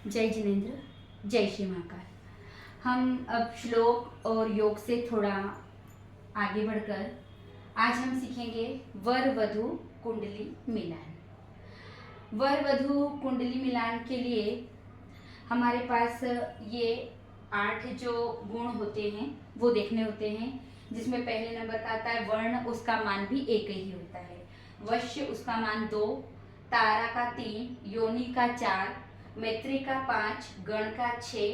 जय जिनेन्द्र, जय श्री महाकाल। हम अब श्लोक और योग से थोड़ा आगे बढ़कर आज हम सीखेंगे वर वधु कुंडली मिलान। वर वधु कुंडली मिलान के लिए हमारे पास ये 8 जो गुण होते हैं वो देखने होते हैं, जिसमें पहले नंबर का आता है वर्ण, उसका मान भी एक ही होता है। वश्य उसका मान 2, तारा का 3, योनि का 4, मैत्री का 5, गण का 6,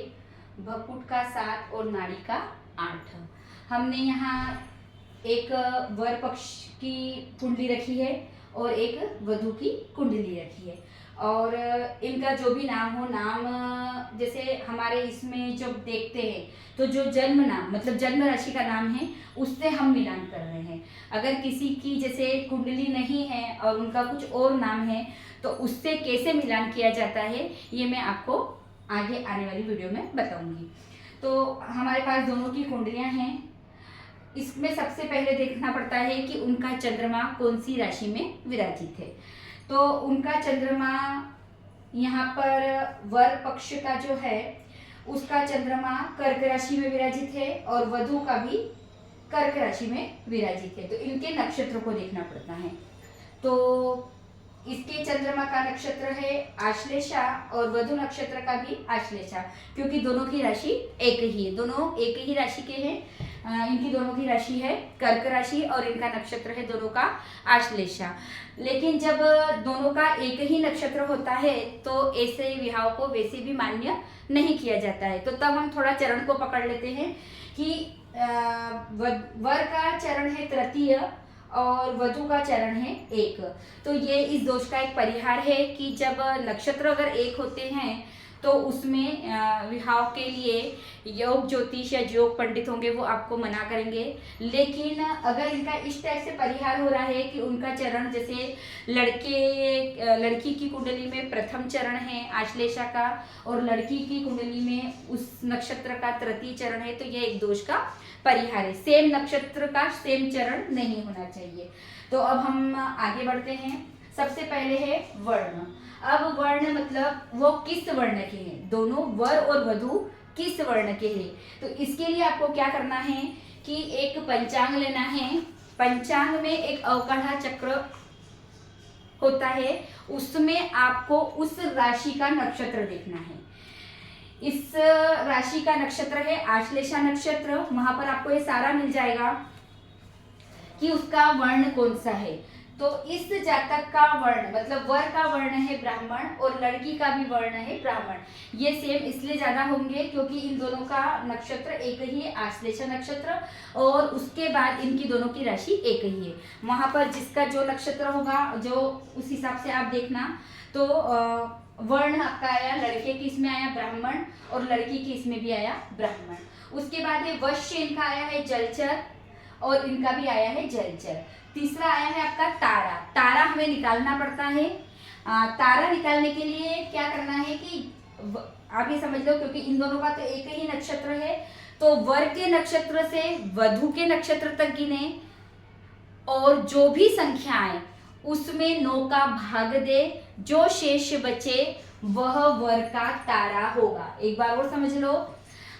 भकुट का 7 और नाड़ी का 8। हमने यहाँ एक वर पक्ष की कुंडली रखी है और एक वधु की कुंडली रखी है, और इनका जो भी नाम हो, नाम जैसे हमारे इसमें जब देखते हैं तो जो जन्म नाम मतलब जन्म राशि का नाम है उससे हम मिलान कर रहे हैं। अगर किसी की जैसे कुंडली नहीं है और उनका कुछ और नाम है तो उससे कैसे मिलान किया जाता है ये मैं आपको आगे आने वाली वीडियो में बताऊंगी। तो हमारे पास दोनों की कुंडलियां हैं। इसमें सबसे पहले देखना पड़ता है कि उनका चंद्रमा कौन सी राशि में विराजित है। तो उनका चंद्रमा यहाँ पर वर पक्ष का जो है उसका चंद्रमा कर्क राशि में विराजित है और वधु का भी कर्क राशि में विराजित है। तो इनके नक्षत्र को देखना पड़ता है। तो इसके चंद्रमा का नक्षत्र है आश्लेषा और वधु नक्षत्र का भी आश्लेषा, क्योंकि दोनों की राशि एक ही है, दोनों एक ही राशि के हैं। इनकी दोनों की राशि है कर्क राशि और इनका नक्षत्र है दोनों का आश्लेषा। लेकिन जब दोनों का एक ही नक्षत्र होता है तो ऐसे विवाह को वैसे भी मान्य नहीं किया जाता है। तो तब हम थोड़ा चरण को पकड़ लेते हैं कि वर का चरण है तृतीय और वधु का चरण है 1। तो ये इस दोष का एक परिहार है कि जब नक्षत्र अगर एक होते हैं तो उसमें विवाह के लिए योग ज्योतिष या योग पंडित होंगे वो आपको मना करेंगे। लेकिन अगर इनका इस टाइप से परिहार हो रहा है कि उनका चरण जैसे लड़की की कुंडली में प्रथम चरण है आश्लेषा का और लड़की की कुंडली में उस नक्षत्र का तृतीय चरण है, तो यह एक दोष का परिहार है। सेम नक्षत्र का सेम चरण नहीं होना चाहिए। तो अब हम आगे बढ़ते हैं। सबसे पहले है वर्ण। अब वर्ण मतलब वो किस वर्ण के हैं, दोनों वर और वधु किस वर्ण के हैं। तो इसके लिए आपको क्या करना है कि एक पंचांग लेना है। पंचांग में एक अवकाढ़ा चक्र होता है, उसमें आपको उस राशि का नक्षत्र देखना है। इस राशि का नक्षत्र है आश्लेषा नक्षत्र। वहां पर आपको ये सारा मिल जाएगा कि उसका वर्ण कौन सा है। तो इस जातक का वर्ण मतलब वर का वर्ण है ब्राह्मण और लड़की का भी वर्ण है ब्राह्मण। ये सेम इसलिए ज्यादा होंगे क्योंकि इन दोनों का नक्षत्र एक ही है आश्लेषा नक्षत्र, और उसके बाद इनकी दोनों की राशि एक ही है। वहां पर जिसका जो नक्षत्र होगा जो उस हिसाब से आप देखना। तो वर्ण आपका आया, लड़के की इसमें आया ब्राह्मण और लड़की की इसमें भी आया ब्राह्मण। उसके बाद है वश्य, इनका आया है जलचर और इनका भी आया है जलचर। तीसरा आया है आपका तारा। तारा हमें निकालना पड़ता है। तारा निकालने के लिए क्या करना है कि आप ये समझ लो, क्योंकि इन दोनों का तो एक ही नक्षत्र है, तो वर के नक्षत्र से वधु के नक्षत्र तक गिने और जो भी संख्या आए उसमें 9 का भाग दे, जो शेष बचे वह वर का तारा होगा। एक बार और समझ लो,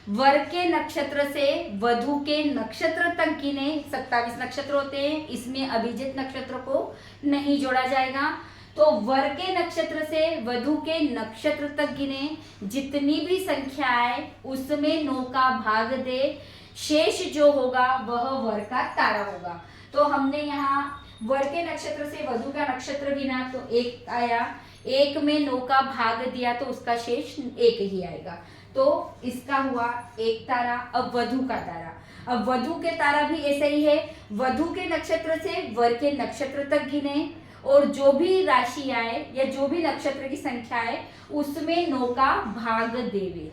वर के नक्षत्र से वधु के नक्षत्र तक गिने। 27 नक्षत्र होते हैं, इसमें अभिजित नक्षत्र को नहीं जोड़ा जाएगा। तो वर के नक्षत्र से वधु के नक्षत्र तक गिने, जितनी भी संख्या आए उसमें 9 का भाग दे, शेष जो होगा वह वर का तारा होगा। तो हमने यहाँ वर के नक्षत्र से वधु का नक्षत्र गिना तो 1 आया, 1 में 9 का भाग दिया तो उसका शेष 1 ही आएगा। तो इसका हुआ 1 तारा। अब वधु का तारा, अब वधु के तारा भी ऐसे ही है, वधु के नक्षत्र से वर के नक्षत्र तक गिने और जो भी राशि आए या जो भी नक्षत्र की संख्या आए उसमें 9 का भाग देवे।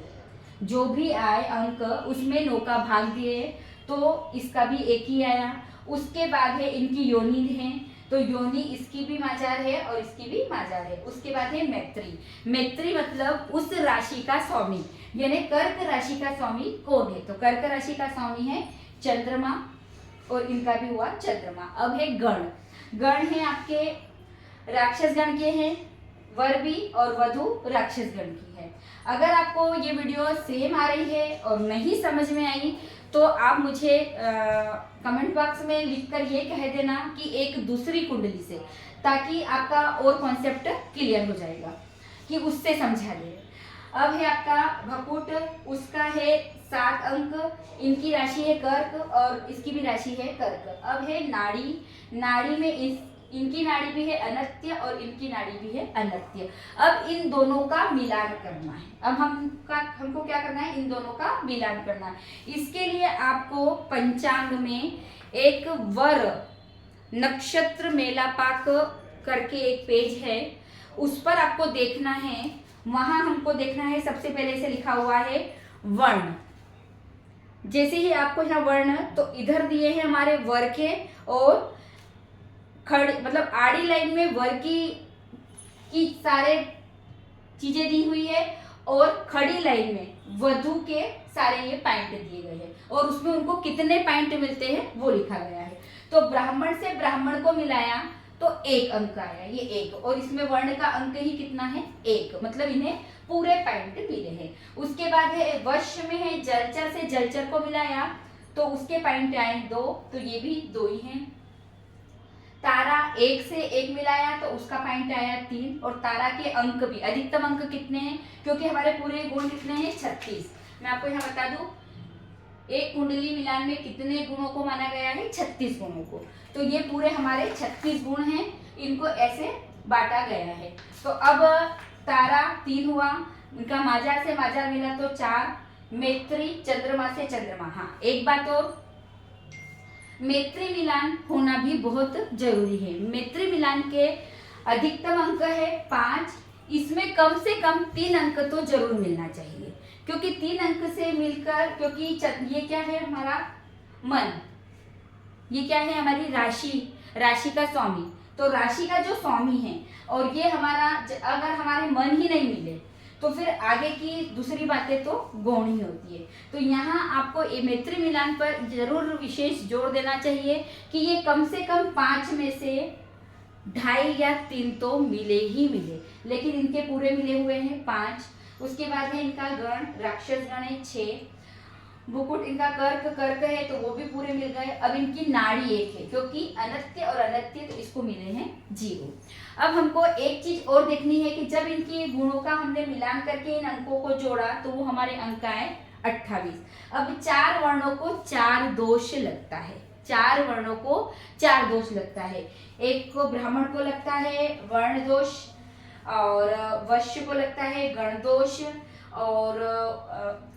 जो भी आए अंक उसमें 9 का भाग दिए, तो इसका भी 1 ही आया। उसके बाद है इनकी योनि है, तो योनि इसकी भी माजार है और इसकी भी माजार है। उसके बाद है मैत्री। मैत्री मतलब उस राशि का स्वामी, यानी कर्क राशि का स्वामी कौन है। तो कर्क राशि का स्वामी है चंद्रमा और इनका भी हुआ चंद्रमा। अब है गण। गण है आपके राक्षस गण के हैं वर भी और वधु राक्षस गण की है। अगर आपको ये वीडियो सेम आ रही है और नहीं समझ में आई तो आप मुझे कमेंट बॉक्स में लिखकर ये कह देना कि एक दूसरी कुंडली से, ताकि आपका और कॉन्सेप्ट क्लियर हो जाएगा कि उससे समझा दे। अब है आपका भकुट, उसका है 7 अंक, इनकी राशि है कर्क और इसकी भी राशि है कर्क। अब है नाड़ी, नाड़ी में इनकी नाड़ी भी है अनत्य और इनकी नाड़ी भी है अनत्य। अब इन दोनों का मिलान करना है। अब हमको क्या करना है, इन दोनों का मिलान करना है। इसके लिए आपको पंचांग में एक वर नक्षत्र मेलापाक करके एक पेज है, उस पर आपको देखना है। वहां हमको देखना है, सबसे पहले से लिखा हुआ है वर्ण। जैसे ही आपको यहाँ वर्ण, तो इधर दिए हैं हमारे वर के, और खड़ी मतलब आड़ी लाइन में वर की सारे चीजें दी हुई है, और खड़ी लाइन में वधु के सारे ये पॉइंट दिए गए हैं, और उसमें उनको कितने पॉइंट मिलते हैं वो लिखा गया है। तो ब्राह्मण से ब्राह्मण को मिलाया तो 1 अंक आया, ये 1, और इसमें वर्ण का अंक ही कितना है, 1, मतलब इन्हें पूरे पॉइंट मिले हैं। उसके बाद है वश्य में है जलचर से जलचर को मिलाया तो उसके पॉइंट आए 2, तो ये भी 2 ही हैं। तारा 1 से 1 मिलाया तो उसका पॉइंट आया 3, और तारा के अंक भी, अधिकतम अंक कितने हैं, क्योंकि हमारे पूरे गुण कितने हैं, 36। मैं आपको यहाँ बता दूं, एक कुंडली मिलान में कितने गुणों को माना गया है, 36 गुणों को। तो ये पूरे हमारे 36 गुण हैं, इनको ऐसे बांटा गया है। तो अब तारा 3 हुआ, इनका माजा से माजा मिला तो 4, मैत्री चंद्रमा से चंद्रमा। हाँ, एक बात और, मैत्री मिलान होना भी बहुत जरूरी है। मैत्री मिलान के अधिकतम अंक है 5, इसमें कम से कम 3 अंक तो जरूर मिलना चाहिए, क्योंकि 3 अंक से मिलकर, क्योंकि ये क्या है हमारा मन, ये क्या है हमारी राशि, राशि का स्वामी। तो राशि का जो स्वामी है, और ये हमारा, अगर हमारे मन ही नहीं मिले तो फिर आगे की दूसरी बातें तो गौण ही होती है। तो यहाँ आपको मैत्री मिलान पर जरूर विशेष जोर देना चाहिए कि ये कम से कम 5 में से 2.5 या 3 तो मिले ही मिले, लेकिन इनके पूरे मिले हुए हैं 5। उसके बाद है इनका गण, राक्षस गण है 6, भुकुट इनका कर्क है तो वो भी पूरे मिल गए। अब इनकी नाड़ी 1 है, क्योंकि अनत्य और अनत्य तो इसको मिले हैं 0। अब हमको एक चीज और देखनी है कि जब इनके गुणों का हमने मिलान करके इन अंकों को जोड़ा तो वो हमारे अंक आए 28। अब 4 वर्णों को 4 दोष लगता है, 4 वर्णों को 4 दोष लगता है। एक को ब्राह्मण को लगता है वर्ण दोष, और वैश्य को लगता है गण दोष, और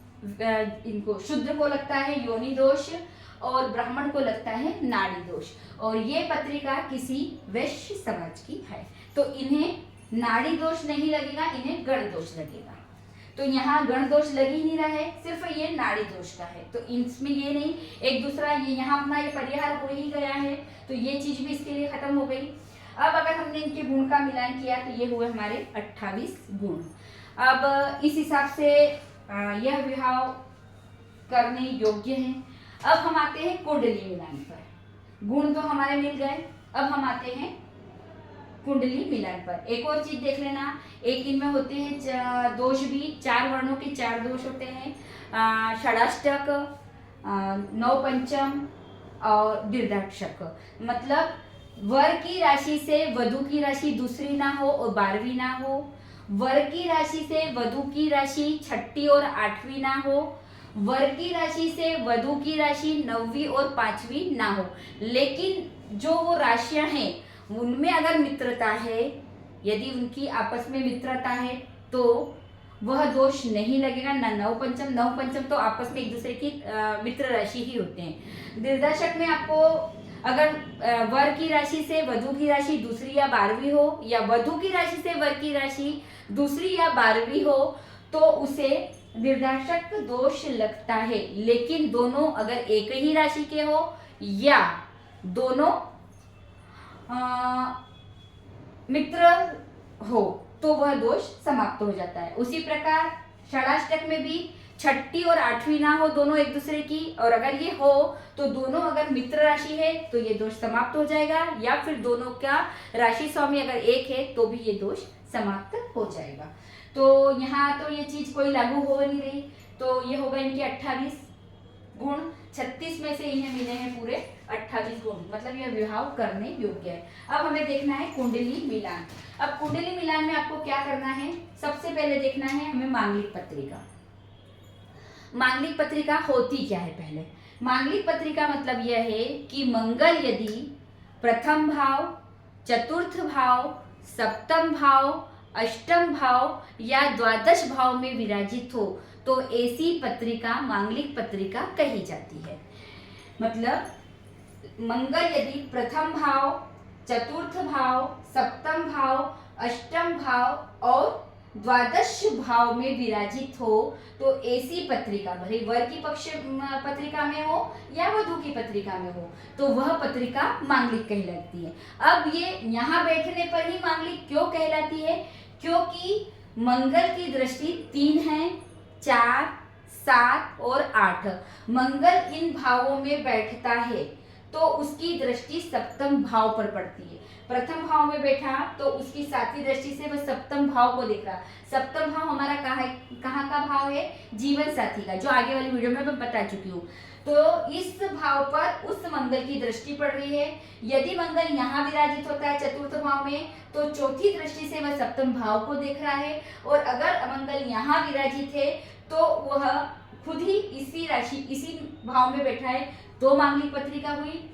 इनको शूद्र को लगता है योनि दोष, और ब्राह्मण को लगता है नाड़ी दोष। और ये पत्रिका किसी वैश्य समाज की है, तो इन्हें नाड़ी दोष नहीं लगेगा, इन्हें गण दोष लगेगा। तो यहाँ गण दोष लग ही नहीं रहा है, सिर्फ ये नाड़ी दोष का है। तो इसमें ये नहीं, एक दूसरा ये यहाँ अपना ये परिहार हो ही गया है, तो ये चीज भी इसके लिए खत्म हो गई। अब अगर हमने इनके गुण का मिलान किया तो ये हुए हमारे 28 गुण। अब इस हिसाब से यह विवाह करने योग्य है। अब हम आते हैं कुंडली मिलान पर। गुण तो हमारे मिल गए, अब हम आते हैं कुंडली मिलान पर। एक और चीज देख लेना, एक इनमें होते हैं दोष भी, 4 वर्णों के 4 दोष होते हैं, षडाष्टक, नवपंचम और दीर्घाक्षक। मतलब वर की राशि से वधु की राशि दूसरी ना हो और 12वीं ना हो, वर की राशि से वधु की राशि 6ठी और 8वीं ना हो, वर की राशि से वधु की राशि 9वीं और 5वीं ना हो। लेकिन जो वो राशियां हैं उनमें अगर मित्रता है, यदि उनकी आपस में मित्रता है तो वह दोष नहीं लगेगा। ना नवपंचम, नवपंचम तो आपस में एक दूसरे की मित्र राशि ही होते हैं। दीर्घाक्षक में आपको अगर वर की राशि से वधु की राशि दूसरी या 12वीं हो, या वधु की राशि से वर की राशि दूसरी या 12वीं हो, तो उसे दीर्घाक्षक दोष लगता है। लेकिन दोनों अगर एक ही राशि के हो या दोनों मित्र हो तो वह दोष समाप्त हो जाता है। उसी प्रकार षडाष्टक में भी छठी और आठवीं ना हो दोनों एक दूसरे की, और अगर ये हो तो दोनों अगर मित्र राशि है तो ये दोष समाप्त हो जाएगा, या फिर दोनों का राशि स्वामी अगर एक है तो भी ये दोष समाप्त हो जाएगा। तो यहाँ तो ये चीज कोई लागू हो नहीं रही, तो ये होगा इनके 28 गुण, 36 में से इन्हें मिले हैं पूरे 28 गुण, मतलब यह विवाह करने योग्य है। अब हमें देखना है कुंडली मिलान। अब कुंडली मिलान में आपको क्या करना है, सबसे पहले देखना है हमें मांगलिक पत्रिका। मांगलिक पत्रिका होती क्या है, पहले मांगलिक पत्रिका मतलब यह है कि मंगल यदि प्रथम भाव, चतुर्थ भाव, सप्तम भाव, अष्टम भाव या द्वादश भाव में विराजित हो तो ऐसी पत्रिका मांगलिक पत्रिका कही जाती है। मतलब मंगल यदि प्रथम भाव, चतुर्थ भाव, सप्तम भाव, अष्टम भाव और द्वादश भाव में विराजित हो तो ऐसी पत्रिका, भले वर की पक्ष पत्रिका में हो या वधू की पत्रिका में हो, तो वह पत्रिका मांगलिक कहलाती है। अब ये यहाँ बैठने पर ही मांगलिक क्यों कहलाती है, क्योंकि मंगल की दृष्टि 3 है, 4, 7 और 8। मंगल इन भावों में बैठता है तो उसकी दृष्टि सप्तम भाव पर पड़ती है। प्रथम भाव में बैठा तो उसकी 7वीं दृष्टि से वह सप्तम भाव को देख रहा। सप्तम भाव हमारा कहाँ का भाव है, जीवन साथी का, जो आगे वाली वीडियो में मैं बता चुकी हूँ। तो इस भाव पर उस मंगल की दृष्टि पड़ रही है। यदि मंगल यहाँ विराजित होता है चतुर्थ भाव में तो चौथी दृष्टि से वह सप्तम भाव को देख रहा है, और अगर मंगल यहाँ विराजित है तो वह खुद ही इसी राशि इसी भाव में बैठा है तो मांगलिक पत्रिका हुई।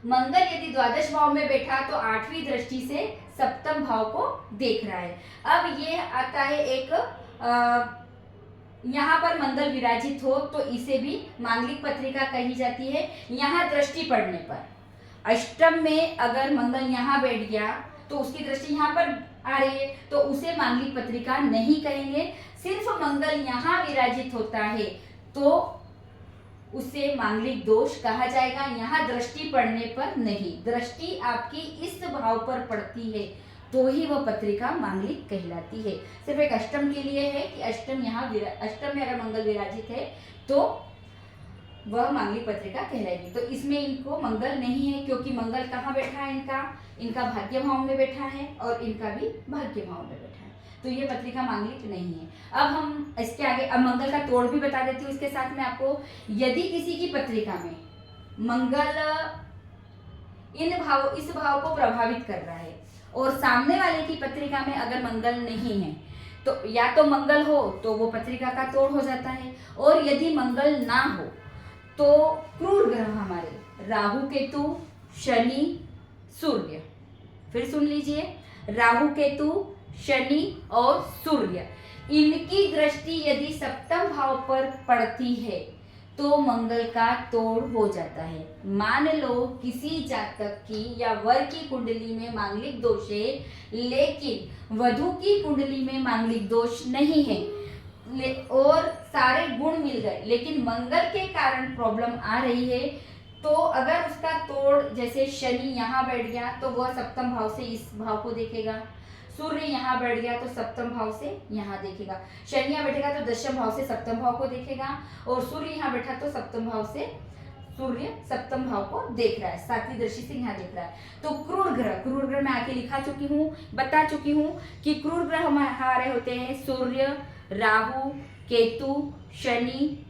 मंगल यदि द्वादश भाव में बैठा तो 8वीं दृष्टि से सप्तम भाव को देख रहा है। अब ये आता है एक यहाँ पर मंगल विराजित हो तो इसे भी मांगलिक पत्रिका कही जाती है। यहाँ दृष्टि पड़ने पर अष्टम में अगर मंगल यहाँ बैठ गया तो उसकी दृष्टि यहाँ पर आ रही है तो उसे मांगलिक पत्रिका नहीं कहेंगे। सिर्फ मंगल यहाँ विराजित होता है तो उसे मांगलिक दोष कहा जाएगा, यहाँ दृष्टि पड़ने पर नहीं। दृष्टि आपकी इस भाव पर पड़ती है तो ही वह पत्रिका मांगलिक कहलाती है। सिर्फ एक अष्टम के लिए है कि अष्टम में अगर मंगल विराजित है तो वह मांगलिक पत्रिका कहलाएगी। तो इसमें इनको मंगल नहीं है क्योंकि मंगल कहाँ बैठा है, इनका भाग्य भाव में बैठा है और इनका भी भाग्य भाव में बैठा है, तो ये पत्रिका मांगलिक नहीं है। अब हम इसके आगे अब मंगल का तोड़ भी बता देती हूँ इसके साथ में आपको। यदि किसी की पत्रिका में मंगल इस भाव को प्रभावित कर रहा है और सामने वाले की पत्रिका में अगर मंगल नहीं है तो या तो मंगल हो तो वो पत्रिका का तोड़ हो जाता है, और यदि मंगल ना हो तो क्रूर ग्रह हमारे राहु, केतु, शनि, सूर्य, फिर सुन लीजिए, राहु, केतु, शनि और सूर्य, इनकी दृष्टि यदि सप्तम भाव पर पड़ती है तो मंगल का तोड़ हो जाता है। मान लो किसी जातक की या वर की कुंडली में मांगलिक दोष है लेकिन वधू की कुंडली में मांगलिक दोष नहीं है और सारे गुण मिल गए लेकिन मंगल के कारण प्रॉब्लम आ रही है, तो अगर उसका तोड़ जैसे शनि यहाँ बैठ गया तो वह सप्तम भाव से इस भाव को देखेगा, सूर्य यहाँ बैठ गया तो सप्तम भाव से यहाँ देखेगा, शनि यहाँ बैठेगा तो दशम भाव से सप्तम भाव को देखेगा, और सूर्य यहाँ बैठा तो सप्तम भाव से सूर्य सप्तम भाव को देख रहा है, 7वीं दृष्टि से यहाँ देख रहा है। तो क्रूर ग्रह मैं आके लिखा चुकी हूँ, बता चुकी हूँ कि क्रूर ग्रह हमारे होते हैं सूर्य, राहु, केतु, शनि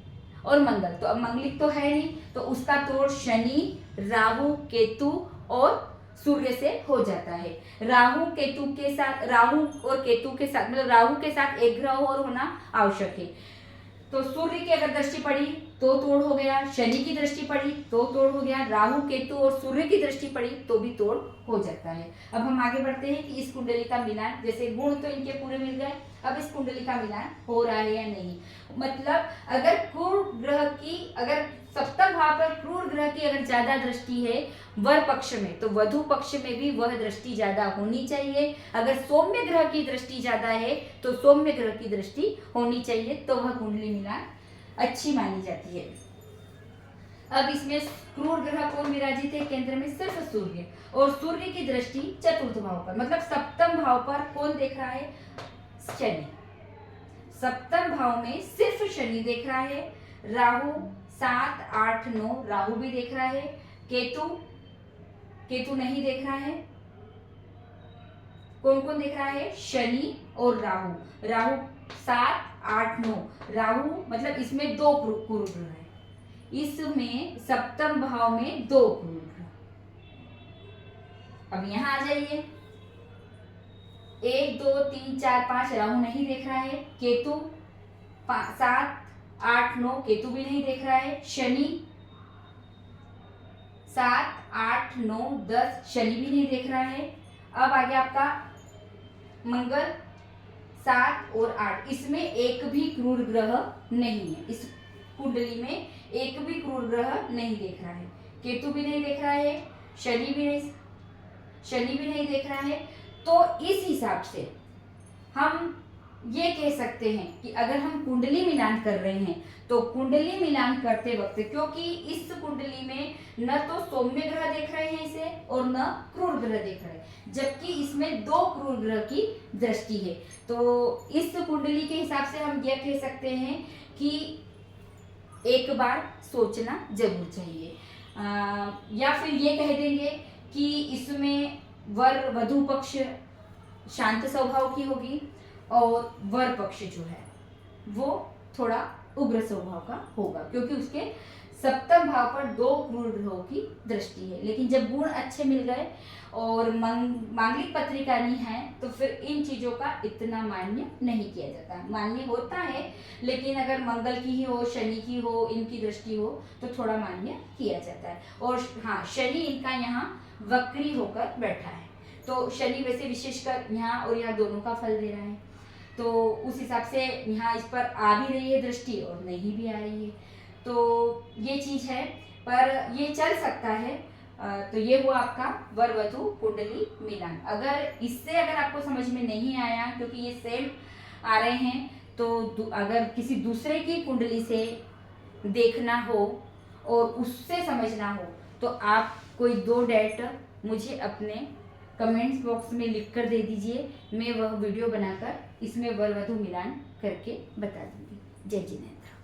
और मंगल। तो अब मंगलिक तो है नहीं तो उसका तोड़ शनि, राहु, केतु और सूर्य से हो जाता है। राहु और केतु के साथ मतलब राहु के साथ एक ग्रह और होना आवश्यक है। तो सूर्य की अगर दृष्टि पड़ी तो तोड़ हो गया, शनि की दृष्टि पड़ी तो तोड़ हो गया, राहु, केतु और सूर्य की दृष्टि पड़ी तो भी तोड़ हो जाता है। अब हम आगे बढ़ते हैं कि इस कुंडली का मिलान, जैसे गुण तो इनके पूरे मिल गए, अब इस कुंडली का मिलान हो रहा है या नहीं। मतलब अगर क्रूर ग्रह की अगर सप्तम भाव पर क्रूर ग्रह की अगर ज्यादा दृष्टि है वर पक्ष में तो वधु पक्ष में भी वह दृष्टि ज्यादा होनी चाहिए। अगर सौम्य ग्रह की दृष्टि ज्यादा है तो सौम्य ग्रह की दृष्टि होनी चाहिए, तो वह कुंडली मिलान अच्छी मानी जाती है। अब इसमें क्रूर ग्रह कौन विराजित है, केंद्र में सिर्फ सूर्य, और सूर्य की दृष्टि चतुर्थ भाव पर मतलब सप्तम भाव पर कौन देख रहा है, शनि। सप्तम भाव में सिर्फ शनि देख रहा है, राहु 7, 8, 9 राहु भी देख रहा है, केतु नहीं देख रहा है। कौन कौन देख रहा है? शनि और राहु। राहु 7, 8, 9 राहु मतलब इसमें 2 क्रूर ग्रह है, इसमें सप्तम भाव में 2 क्रूर ग्रह। अब यहां आ जाइए, 1, 2, 3, 4, 5 राहु नहीं देख रहा है, केतु 7, 8, 9 केतु भी नहीं देख रहा है, शनि 7, 8, 9, 10 शनि भी नहीं देख रहा है। अब आ गया आपका मंगल 7 और 8, इसमें एक भी क्रूर ग्रह नहीं है, इस कुंडली में एक भी क्रूर ग्रह नहीं देख रहा है, केतु भी नहीं देख रहा है, शनि भी नहीं देख रहा है। तो इस हिसाब से हम ये कह सकते हैं कि अगर हम कुंडली मिलान कर रहे हैं तो कुंडली मिलान करते वक्त, क्योंकि इस कुंडली में न तो सौम्य ग्रह देख रहे हैं इसे और न क्रूर ग्रह देख रहे हैं, जबकि इसमें 2 क्रूर ग्रह की दृष्टि है। तो इस कुंडली के हिसाब से हम यह कह सकते हैं कि एक बार सोचना जरूर चाहिए, या फिर ये कह देंगे कि इसमें वर वधु पक्ष शांत स्वभाव की होगी और वर पक्ष जो है वो थोड़ा उग्र स्वभाव का होगा, क्योंकि उसके सप्तम भाव पर 2 क्रूर ग्रहों की दृष्टि है। लेकिन जब गुण अच्छे मिल गए और मांगलिक पत्रिका नहीं है तो फिर इन चीजों का इतना मान्य नहीं किया जाता। मान्य होता है लेकिन अगर मंगल की ही हो, शनि की हो, इनकी दृष्टि हो तो थोड़ा मान्य किया जाता है। और हाँ, शनि इनका यहाँ वक्री होकर बैठा है, तो शनि वैसे विशेषकर यहाँ और यहाँ दोनों का फल दे रहा है, तो उस हिसाब से यहाँ इस पर आ भी रही है दृष्टि और नहीं भी आ रही है, तो ये चीज है। पर ये चल सकता है। तो ये हुआ आपका वर वधु कुंडली मिलान। अगर आपको समझ में नहीं आया, क्योंकि ये सेम आ रहे हैं, तो अगर किसी दूसरे की कुंडली से देखना हो और उससे समझना हो तो आप कोई 2 डेट मुझे अपने कमेंट्स बॉक्स में लिख कर दे दीजिए, मैं वह वीडियो बनाकर इसमें वर वधु मिलान करके बता दूंगी। जय जिनेंद्र।